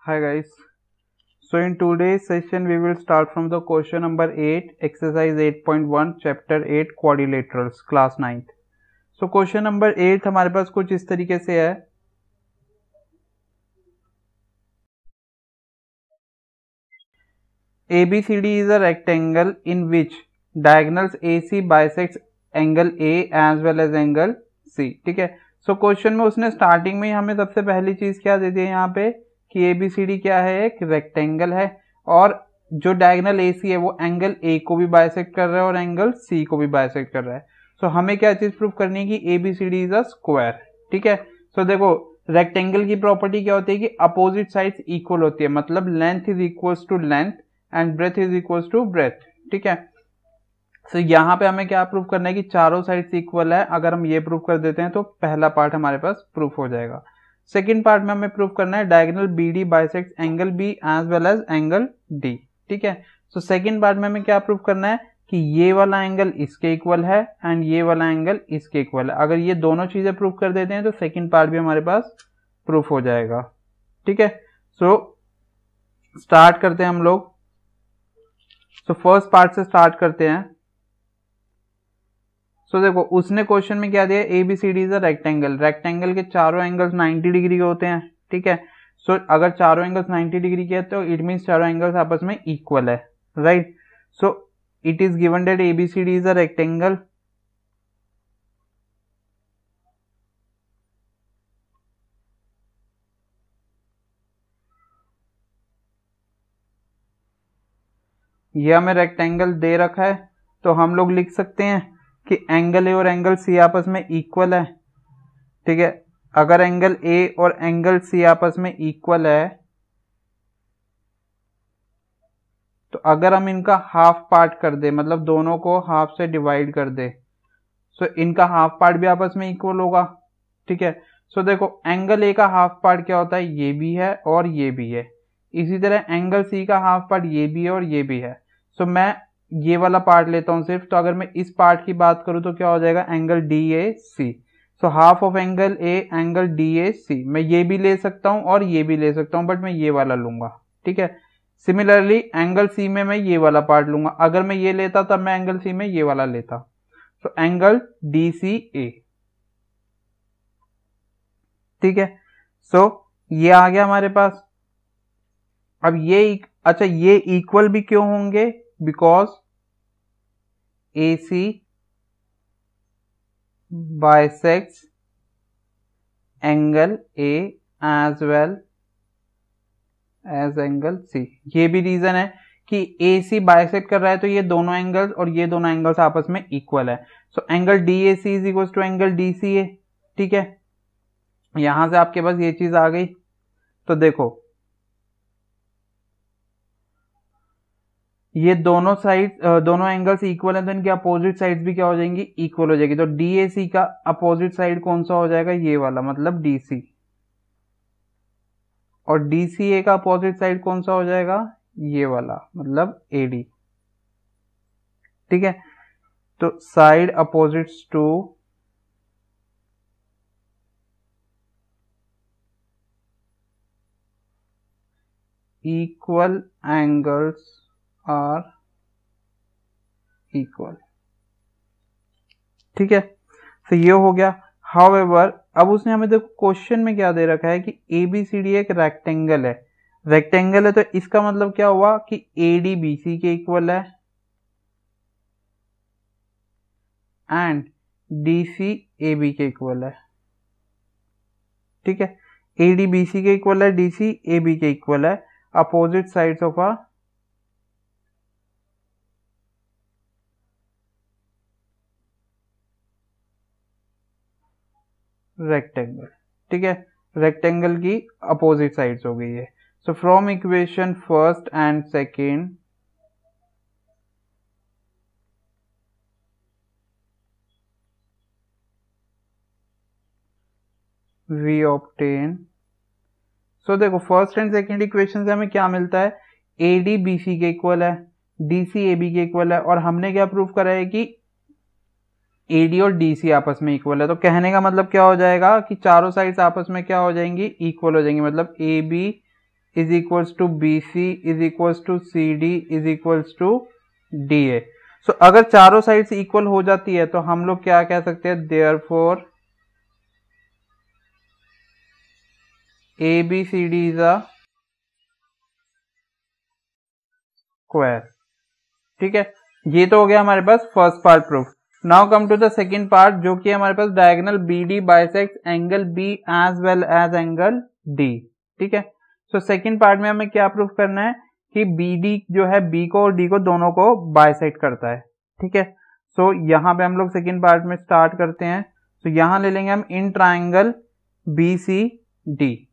Hi guys. So in today's session we will start from the question number 8, exercise 8.1, chapter 8, quadrilaterals, class 9th. So question number 8 हमारे पास कुछ इस तरीके से है. ABCD is a rectangle in which diagonals AC bisects angle A as well as angle C. ठीक है. So question में उसने स्टार्टिंग में हमें सबसे पहली चीज क्या दे दी है यहाँ पे कि ABCD क्या है, एक रेक्टेंगल है और जो डायगोनल AC है वो एंगल A को भी बाइसेक्ट कर रहा है और एंगल C को भी बाइसेक्ट कर रहा है. सो हमें क्या चीज प्रूव करनी है कि ABCD इज अ स्क्वायर. ठीक है. सो देखो रेक्टेंगल की प्रॉपर्टी क्या होती है कि अपोजिट साइड्स इक्वल होती है, मतलब length is equals to length and breadth is equals to breadth. ठीक है. तो यहाँ पे हमें क्या प्रूव करना है कि चारों साइड्स इक्वल है. अगर हम ये प्रूव कर देते हैं तो पहला पार्ट हमारे पास प्रूफ हो जाएगा. सेकंड पार्ट में हमें प्रूव करना है diagonal BD bisects angle B as well as angle D. ठीक है. सो सेकंड पार्ट में हमें क्या प्रूव करना है कि ये वाला एंगल इसके इक्वल है एंड ये वाला एंगल इसके इक्वल है. अगर ये दोनों चीजें प्रूव कर देते हैं तो सेकंड पार्ट भी हमारे पास प्रूफ हो जाएगा. ठीक है. सो स्टार्ट करते हैं हम लोग. सो फर्स्ट पार्ट से स्टार्ट करते हैं. सो देखो उसने क्वेश्चन में क्या दिया, ABCD is a rectangle. Rectangle के चारों एंगल्स 90 डिग्री के होते हैं. ठीक है. सो अगर चारों एंगल्स 90 डिग्री के हैं तो इट मींस चारों एंगल्स आपस में इक्वल है. Right. So it is given that ABCD is a rectangle ये हमें रेक्टेंगल दे रखा है तो हम लोग लिख सकते हैं कि एंगल A और एंगल C आपस में इक्वल है. ठीक है. अगर एंगल A और एंगल C आपस में इक्वल है तो अगर हम इनका हाफ पार्ट कर दे, मतलब दोनों को हाफ से डिवाइड कर दे, सो इनका हाफ पार्ट भी आपस में इक्वल होगा. ठीक है. सो देखो एंगल A का हाफ पार्ट क्या होता है, ये भी है और ये भी है. इसी तरह एंगल C का हाफ पार्ट ये भी है और ये भी है. सो मैं ये वाला पार्ट लेता हूं सिर्फ. तो अगर मैं इस पार्ट की बात करूं तो क्या हो जाएगा, angle DAC. So half of angle A angle DAC. मैं ये भी ले सकता हूं और ये भी ले सकता हूं बट मैं ये वाला लूंगा. ठीक है. सिमिलरली एंगल C में मैं ये वाला पार्ट लूंगा. अगर मैं ये लेता तब मैं एंगल C में ये वाला लेता. So angle DCA. ठीक है. सो ये आ गया हमारे पास. अब ये अच्छा ये इक्वल भी क्यों होंगे, because AC bisects angle A as well as angle C. ये भी रीजन है कि AC बाइसेक्ट कर रहा है तो ये दोनों एंगल्स और ये दोनों एंगल्स आपस में इक्वल है. So angle DAC is equal to angle DCA. ठीक है. यहां से आपके पास ये चीज आ गई. तो देखो ये दोनों साइड दोनों एंगल्स इक्वल है तो इनकी अपोजिट साइड्स भी क्या हो जाएंगी, इक्वल हो जाएगी. तो DAC का अपोजिट साइड कौन सा हो जाएगा, ये वाला, मतलब DC. और DCA का अपोजिट साइड कौन सा हो जाएगा, ये वाला, मतलब AD. ठीक है. तो side opposites to equal angles are equal. ठीक है. तो ये हो गया. हाउएवर अब उसने हमें देखो क्वेश्चन में क्या दे रखा है कि ABCD एक रेक्टेंगल है. रेक्टेंगल है तो इसका मतलब क्या हुआ कि AD BC के इक्वल है एंड DC AB के इक्वल है. ठीक है. AD BC के इक्वल है, DC AB के इक्वल है. Opposite sides of a rectangle. ठीक है. रेक्टेंगल की अपोजिट साइड्स हो गई है. So from equation first and second we obtain. So देखो फर्स्ट एंड सेकेंड इक्वेशन से हमें क्या मिलता है, AD BC के इक्वल है, DC AB के इक्वल है और हमने क्या प्रूव करा है कि AD और DC आपस में इक्वल है. तो कहने का मतलब क्या हो जाएगा कि चारों साइड्स आपस में क्या हो जाएंगी, इक्वल हो जाएंगी. मतलब AB is equals to B C is equals to C D is equals to D A. So अगर चारों साइड्स इक्वल हो जाती है तो हम लोग क्या कह सकते हैं, therefore A B C D is a square. ठीक है, ये तो हो गया हमारे पास first part proof. Now come to the second part, जो कि हमारे पास diagonal B D bisect angle B as well as angle D. ठीक है, सो सेकंड पार्ट में हमें क्या प्रूफ करना है कि बी डी जो है बी को और डी को दोनों को बाइसेक्ट करता है। ठीक है, सो यहाँ पे हम लोग सेकंड पार्ट में स्टार्ट करते हैं। तो यहाँ ले लेंगे हम in triangle B C D.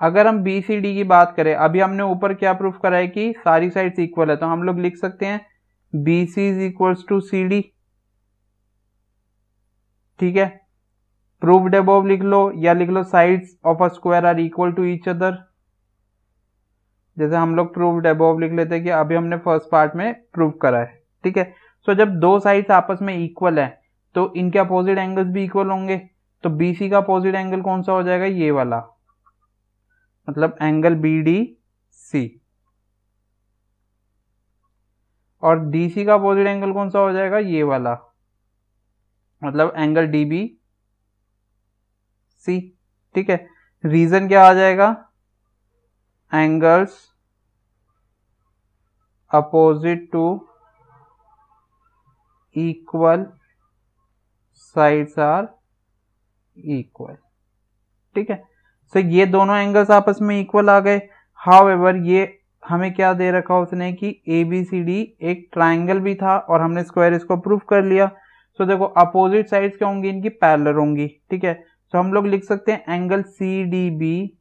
अगर हम बी सी डी की बात करें, अभी हमने ऊपर क्या प्रूफ करा है कि सारी साइड्स इक्वल है, तो हम लोग लिख सकते हैं B C is equals to C D. ठीक है, प्रूव्ड अबव लिख लो या लिख लो sides of a square are equal to each other. जैसे हम लोग प्रूव्ड अबव लिख लेते हैं कि अभी हमने फर्स्ट पार्ट में प्रूव करा है। ठीक है, सो जब दो साइड्स आपस में इक्वल है तो इनके अपोजिट एंगल्स भी इक्वल होंगे। तो बी सी का अपोजिट एंगल कौन सा हो जाएगा, ये वाला, मतलब एंगल बी डी सी। और डी सी का अपोजिट एंगल कौन सा हो जाएगा, ये वाला, मतलब एंगल डी बी सी। ठीक है, रीजन क्या आ जाएगा, angles opposite to equal sides are equal. ठीक है, तो ये दोनों एंगल्स आपस में इक्वल आ गए। हाउएवर ये हमें क्या दे रखा उसने कि ए बी सी डी एक ट्राइंगल भी था और हमने स्क्वायर इसको प्रूव कर लिया। सो देखो अपोजिट साइड्स क्या होंगी, इनकी पैरेलल होंगी। ठीक है, तो हम लोग लिख सकते हैं angle C D B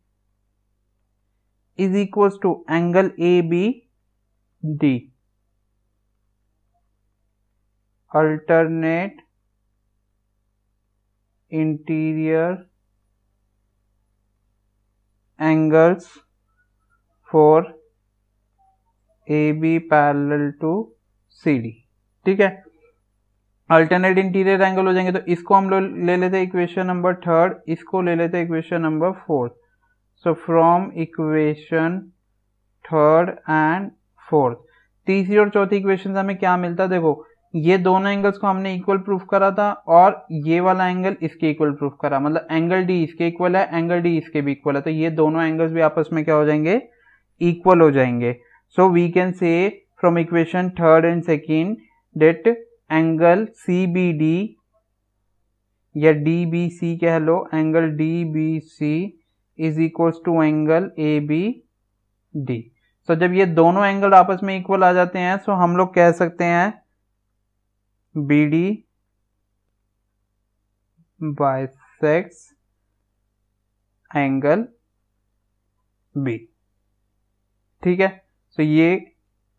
is equals to angle A B D, alternate interior angles for AB parallel to CD। ठीक है, अल्टरनेट इंटीरियर एंगल हो जाएंगे, तो इसको हम लोग ले लेते हैं इक्वेशन नंबर थर्ड, इसको ले लेते हैं equation number fourth. So from equation third and fourth, तीसरी और चौथी इक्वेशन से हमें क्या मिलता है, देखो ये दोनों एंगल्स को हमने इक्वल प्रूफ करा था और ये वाला एंगल इसके इक्वल प्रूफ करा, मतलब एंगल डी इसके इक्वल है, एंगल डी इसके भी इक्वल है, तो ये दोनों एंगल्स भी आपस में क्या हो जाएंगे, इक्वल हो जाएंगे। So we can say from equation third and second that angle C B D या डी बी सी कह लो, angle D B C is equals to angle A B D. So जब ये दोनों एंगल आपस में इक्वल आ जाते हैं, सो हम लोग कह सकते हैं B D bisects angle B. ठीक है, तो ये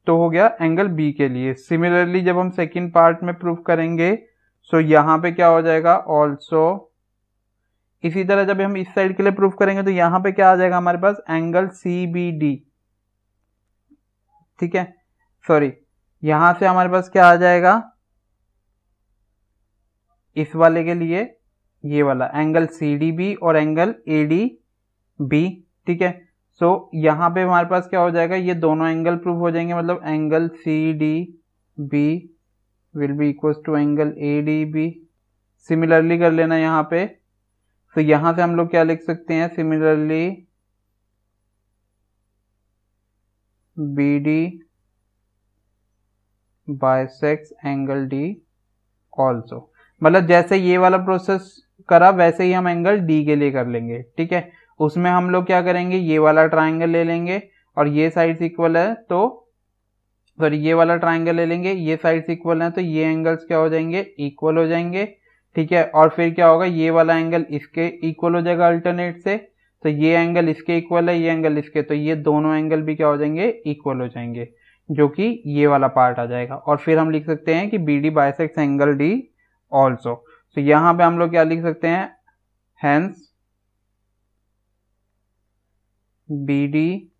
तो हो गया एंगल बी के लिए। सिमिलरली जब हम सेकंड पार्ट में प्रूफ करेंगे, सो यहां पे क्या हो जाएगा, ऑल्सो इसी तरह जब हम इस साइड के लिए प्रूफ करेंगे तो यहां पे क्या आ जाएगा हमारे पास, एंगल सी बी डी। ठीक है, सॉरी, यहां से हमारे पास क्या आ जाएगा, इस वाले के लिए ये वाला एंगल सी डी बी और एंगल ए डी बी। ठीक है, सो यहां पे हमारे पास क्या हो जाएगा, ये दोनों एंगल प्रूफ हो जाएंगे, मतलब angle C D B will be equal to angle A D B. Similarly कर लेना यहाँ पे, तो यहां से हम लोग क्या लिख सकते हैं, similarly B D bisects angle D also, मतलब जैसे ये वाला प्रोसेस करा वैसे ही हम एंगल डी के लिए कर लेंगे। ठीक है, उसमें हम लोग क्या करेंगे, ये वाला ट्राइंगल ले लेंगे और ये साइड्स इक्वल है तो सॉरी ये वाला ट्राइंगल ले लेंगे, ये साइड्स इक्वल है तो ये एंगल्स क्या हो जाएंगे, इक्वल हो जाएंगे। ठीक है, और फिर क्या होगा, ये वाला एंगल इसके इक्वल हो जाएगा अल्टरनेट से, तो ये एंगल इसके इक्वल है, ये एंगल इसके, तो ये दोनों एंगल भी क्या हो जाएंगे, इक्वल हो जाएंगे, जो कि ये वाला पार्ट आ जाएगा। और फिर हम लिख सकते हैं कि B D bisects angle D also. तो यहां पे हम लोग क्या लिख सकते हैं, hence B D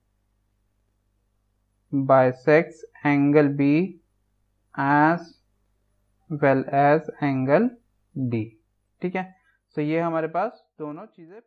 bisects angle B as well as angle D. ठीक है, तो ये हमारे पास दोनों चीजें